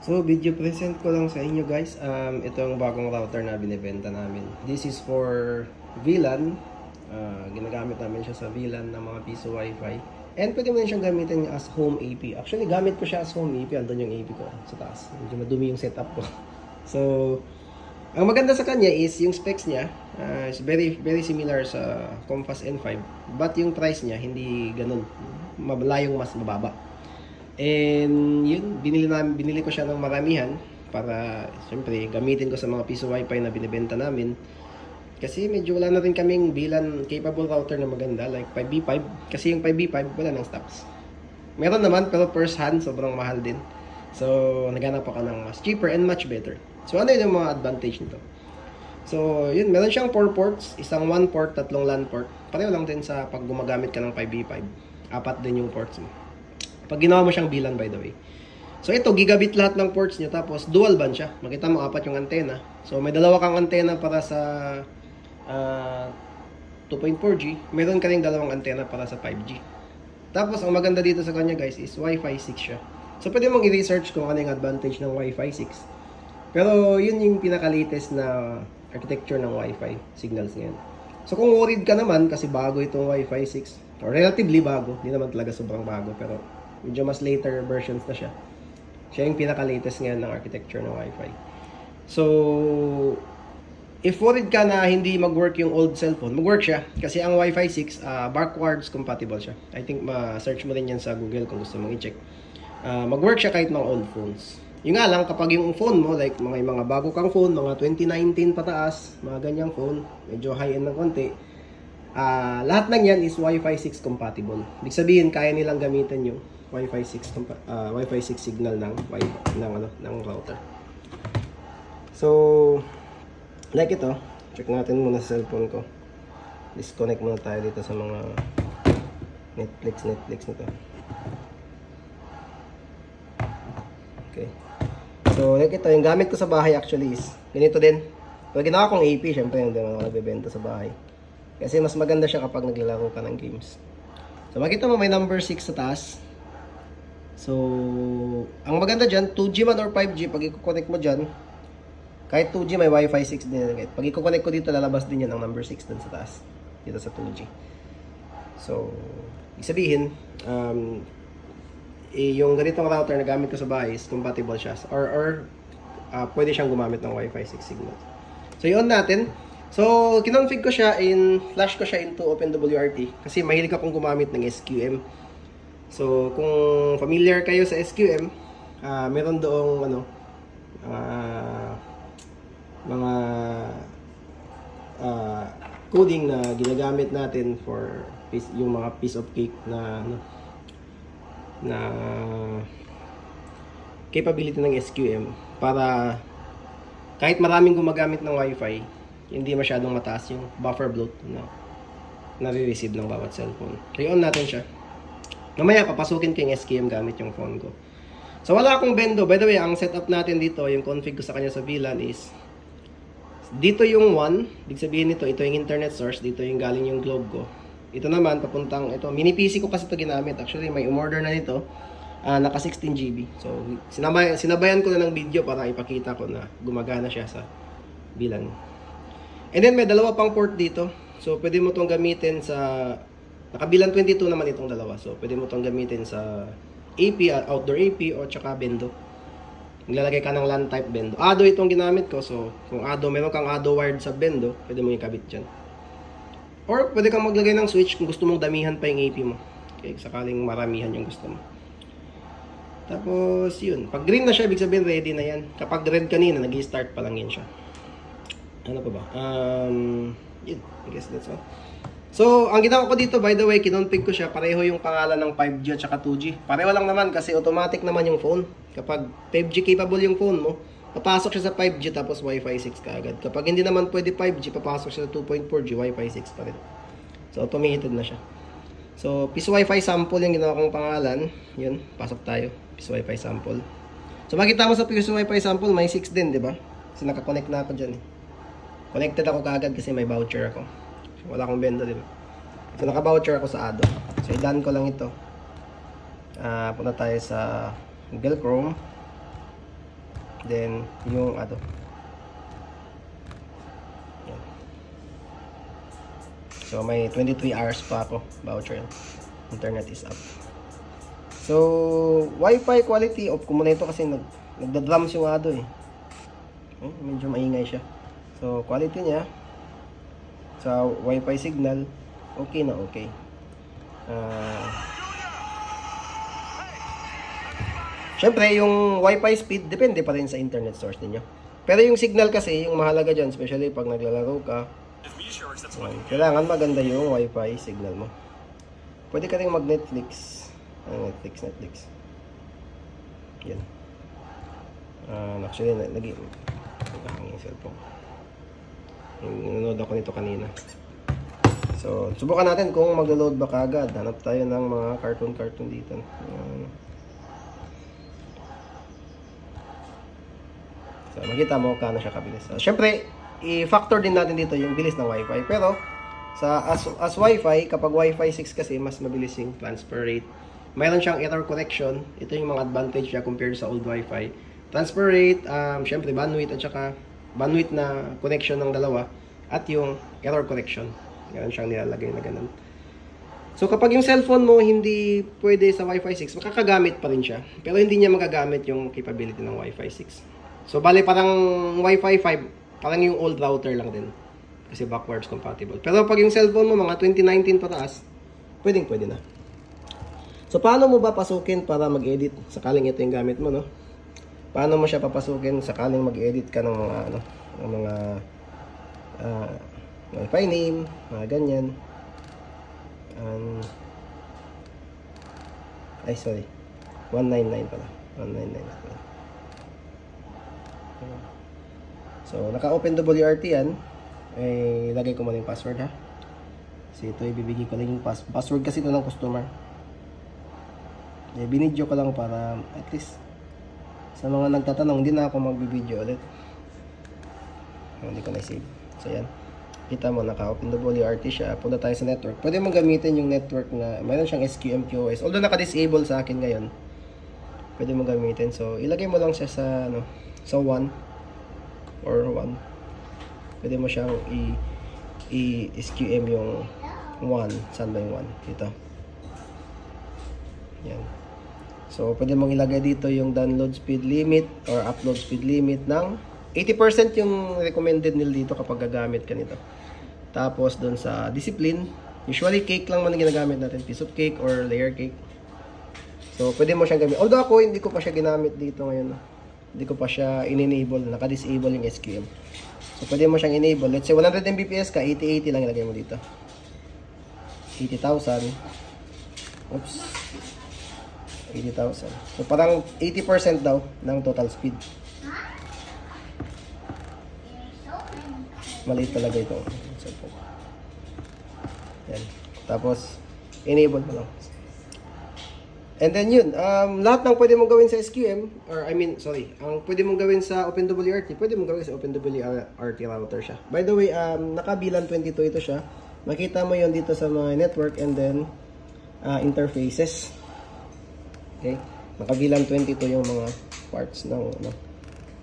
So, video present ko lang sa inyo guys. Ito ang bagong router na binibenta namin. This is for VLAN. Ginagamit namin siya sa VLAN ng mga piso Wi-Fi. And pwede mo rin siyang gamitin as home AP. Actually, gamit ko siya as home AP. Andun yung AP ko sa taas. Medyo madumi yung setup ko. So, ang maganda sa kanya is yung specs niya. Is very similar sa Compass N5. But yung price niya, hindi ganun. Malayong mas mababa. And yun, binili ko siya ng maramihan para siyempre gamitin ko sa mga piso Wi-Fi na binibenta namin. Kasi medyo wala na rin kaming VLAN capable router na maganda like 5v5. Kasi yung 5v5 wala nang stocks. Meron naman pero first hand sobrang mahal din. So naghanap ako ng mas cheaper and much better. So ano yun yung mga advantage nito? So yun, meron siyang 4 ports, isang 1 port, 3 LAN port. Pareho lang din sa pag gumagamit ka ng 5v5. 4 din yung ports mo. Pag ginawa mo siyang VLAN by the way. So ito, gigabit lahat ng ports niya. Tapos dual band siya. Makita mo 4 yung antena. So may dalawa kang antena para sa 2.4G. Meron ka ring dalawang antena para sa 5G. Tapos ang maganda dito sa kanya guys is Wi-Fi 6 siya. So pwede mong i-research kung ano yung advantage ng Wi-Fi 6. Pero yun yung pinaka-latest na architecture ng Wi-Fi signals ngayon. So kung worried ka naman kasi bago itong Wi-Fi 6 or relatively bago, hindi naman talaga sobrang bago pero medyo mas later versions na siya. Siya yung pinaka-latest ngayon ng architecture ng Wi-Fi. So, if worried ka na hindi mag-work yung old cellphone, mag-work siya. Kasi ang Wi-Fi 6, backwards compatible siya. I think ma-search mo rin yan sa Google kung gusto mong i-check. Mag-work siya kahit mga old phones. Yung nga lang, kapag yung phone mo, like mga bago kang phone, mga 2019 pataas, mga ganyang phone, medyo high-end ng konti, lahat ng yan is Wi-Fi 6 compatible. Ibig sabihin, kaya nilang gamitin yung Wi-Fi 6 signal ng router. So, like ito, check natin muna sa cellphone ko. Disconnect muna tayo dito sa mga Netflix nito. Okay. So, like ito, yung gamit ko sa bahay actually is ganito din. Pero ginawa kong AP, syempre hindi naman ako nagbebenta sa bahay. Kasi mas maganda siya kapag naglalaro ka ng games. So, makita mo may number 6 sa taas. So, ang maganda dyan, 2G man or 5G, pag i-connect mo dyan, kahit 2G may Wi-Fi 6 din. Pag i-connect ko dito, lalabas din yan ang number 6 dun sa taas. Dito sa 2G. So, isabihin, yung ganitong router na gamit ko sa bahay is compatible siya. Or pwede siyang gumamit ng Wi-Fi 6 signal. So, yun natin. So, kinonfig ko siya flash ko siya into OpenWRT. Kasi mahilig akong gumamit ng SQM. So, kung familiar kayo sa SQM, meron doong mga coding na ginagamit natin for yung mga piece of cake na capability ng SQM para kahit maraming gumagamit ng Wi-Fi, hindi masyadong mataas yung buffer bloat na nare-receive ng bawat cellphone. Kaya on natin siya. Mamaya papasukin ko yung SQM gamit yung phone ko. So wala akong bendo. By the way, ang setup natin dito, yung config ko sa kanya sa VLAN is dito yung 1. Ibig sabihin nito, ito yung internet source. Dito yung galing yung globe ko. Ito naman, papuntang ito. Mini PC ko kasi ito ginamit. Actually, may umorder na nito. Naka 16 GB. So, sinabayan ko na ng video para ipakita ko na gumagana siya sa VLAN. And then, may dalawa pang port dito. So, pwede mo itong gamitin sa nakabilang 22 naman itong dalawa. So, pwede mo itong gamitin sa AP, outdoor AP, o tsaka bendo. Naglalagay ka ng LAN type bendo. Ado itong ginamit ko. So, kung meron kang Ado wired sa bendo, pwede mo ikabit dyan. Or, pwede kang maglagay ng switch kung gusto mong damihan pa yung AP mo. Okay, sakaling maramihan yung gusto mo. Tapos, yun. Pag green na siya, ibig sabihin ready na yan. Kapag red kanina, nag-i-start pa lang yan siya. Ano pa ba? Yun. I guess that's all. So, ang ginawa ko dito, by the way, kinonfig ko siya. Pareho yung pangalan ng 5G at saka 2G. Pareho lang naman kasi automatic naman yung phone. Kapag 5G capable yung phone mo, papasok siya sa 5G tapos Wi-Fi 6 kaagad. Kapag hindi naman pwede 5G, papasok siya sa 2.4G, Wi-Fi 6 pa rin. So, automated na siya. So, piece Wi-Fi sample yung ginawa kong pangalan. Yun, pasok tayo. Piece Wi-Fi sample. So, makita mo sa piece Wi-Fi sample, may 6 din, di ba? Kasi nakakonect na ako dyan eh. Connected ako kaagad kasi may voucher ako. Wala akong bendo, diba? So, naka-voucher ako sa Ado. So, i-done ko lang ito. Punta tayo sa Google Chrome. Then, yung ano. So, may 23 hours pa ako voucher. Internet is up. So, Wi-Fi quality, off ko muna ito kasi nagda-drums yung ado eh. Medyo maingay siya. So, quality niya sa Wi-Fi signal, okay na okay. Syempre, yung Wi-Fi speed, depende pa rin sa internet source ninyo. Pero yung signal kasi, yung mahalaga dyan, especially pag naglalaro ka, kailangan maganda yung Wi-Fi signal mo. Pwede ka rin mag-Netflix. Netflix. Yan. Actually, naging cellphone. Nanonood ako nito kanina. So, subukan natin kung mag-load ba kaagad. Hanap tayo ng mga cartoon dito. So, makita mo kano siya kabilis. So, syempre, i-factor din natin dito yung bilis ng Wi-Fi. Pero, as Wi-Fi, kapag Wi-Fi 6 kasi, mas mabilis yung transfer rate. Mayroon siyang error correction. Ito yung mga advantage niya compared sa old Wi-Fi. Transfer rate, syempre bandwidth at saka bandwidth na connection ng dalawa at yung error correction. Ganun siyang nilalagay na ganun. So, kapag yung cellphone mo hindi pwede sa Wi-Fi 6, makakagamit pa rin siya. Pero hindi niya magagamit yung capability ng Wi-Fi 6. So, bali parang Wi-Fi 5, parang yung old router lang din. Kasi backwards compatible. Pero pag yung cellphone mo, mga 2019 pataas, pwede na. So, paano mo ba pasukin para mag-edit? Sakaling ito yung gamit mo, no? Paano mo siya papasukin sakaling mag-edit ka ng mga, ng mga Wi-Fi name, mga ganyan. Ay, sorry. 199 pala. 199 pala. So, naka-open WRT yan. Eh, lagay ko muna yung password, ha? Kasi ito, ibibigay ko lang yung password kasi ito ng customer. Eh, binidyo ko lang para at least sa mga nagtatanong, hindi na ako magbibideo ulit. Hindi ko na-save. So, yan. Kita mo, naka-open WRT siya. Punta tayo sa network. Pwede mong gamitin yung network na mayroon siyang SQM-QoS. Although naka-disable sa akin ngayon, pwede mong gamitin. So, ilagay mo lang siya sa, sa 1 or 1. Pwede mo siyang i-SQM yung 1. Saan ba yung 1? Dito. Yan. So, pwede mong ilagay dito yung download speed limit or upload speed limit ng 80% yung recommended nil dito kapag gagamit ka nito. Tapos, doon sa discipline, usually cake lang man ang ginagamit natin. Piece of cake or layer cake. So, pwede mo siyang gamit. Although ako, hindi ko pa siya ginamit dito ngayon. Hindi ko pa siya in-enable. Naka-disable yung SQM. So, pwede mo siyang enable. Let's say, 100 Mbps ka, 80-80 lang ilagay mo dito. 80,000. Oops. 80,000. So, parang 80% daw ng total speed. Maliit talaga ito. Yan. Tapos, enable mo lang. And then yun, lahat ng pwede mong gawin sa SQM, or I mean, sorry, ang pwede mong gawin sa OpenWRT, pwede mong gawin sa OpenWRT router siya. By the way, naka-VLAN 22 ito siya. Makita mo yun dito sa mga network and then interfaces. Okay? Naka-VLAN 22 yung mga parts ng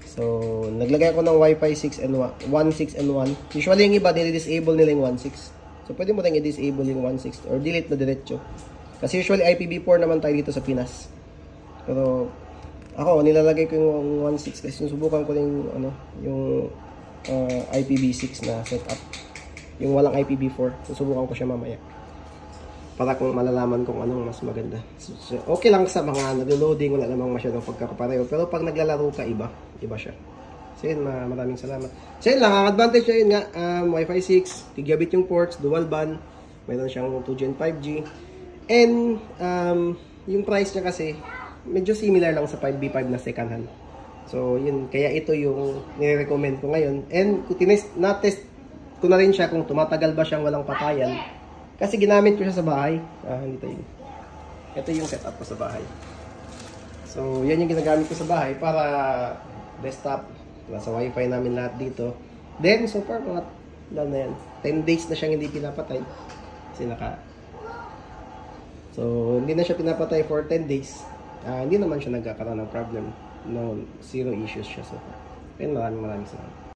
So, naglagay ako ng Wi-Fi 6 and 1.6 and 1. Usually yung iba, nili-disable nila yung 1.6. So, pwede mo tayong i-disable yung 1.6 or delete na diretso. Kasi usually IPv4 naman tayo dito sa Pinas. Pero ako nilalagay ko yung 1.6 kasi susubukan ko yung IPv6 na setup. Yung walang IPv4, susubukan ko siya mamaya. Para kung malalaman kung anong mas maganda. So, okay lang sa mga naglo-loading, wala namang masyadong pagkakapareho. Pero pag naglalaro ka, iba siya. So yun, maraming salamat. So yun lang, ang advantage niya yun nga, Wi-Fi 6, gigabit yung ports, dual band, mayroon siyang 2G and 5G. And, yung price niya kasi, medyo similar lang sa 5B5 na second hand. So, yun, kaya ito yung nire-recommend ko ngayon. And, na-test ko na rin siya kung tumatagal ba siyang walang patayan. Kasi ginamit ko siya sa bahay. Ito yung setup ko sa bahay. So, yan yung ginagamit ko sa bahay para desktop. Nasa wifi namin lahat dito. Then, so far, mga, na yan. 10 days na siyang hindi pinapatay. Kasi So, hindi na siya pinapatay for 10 days. Hindi naman siya nagkakaroon ng problem. no, zero issues siya so far. Ayun, maraming salamat.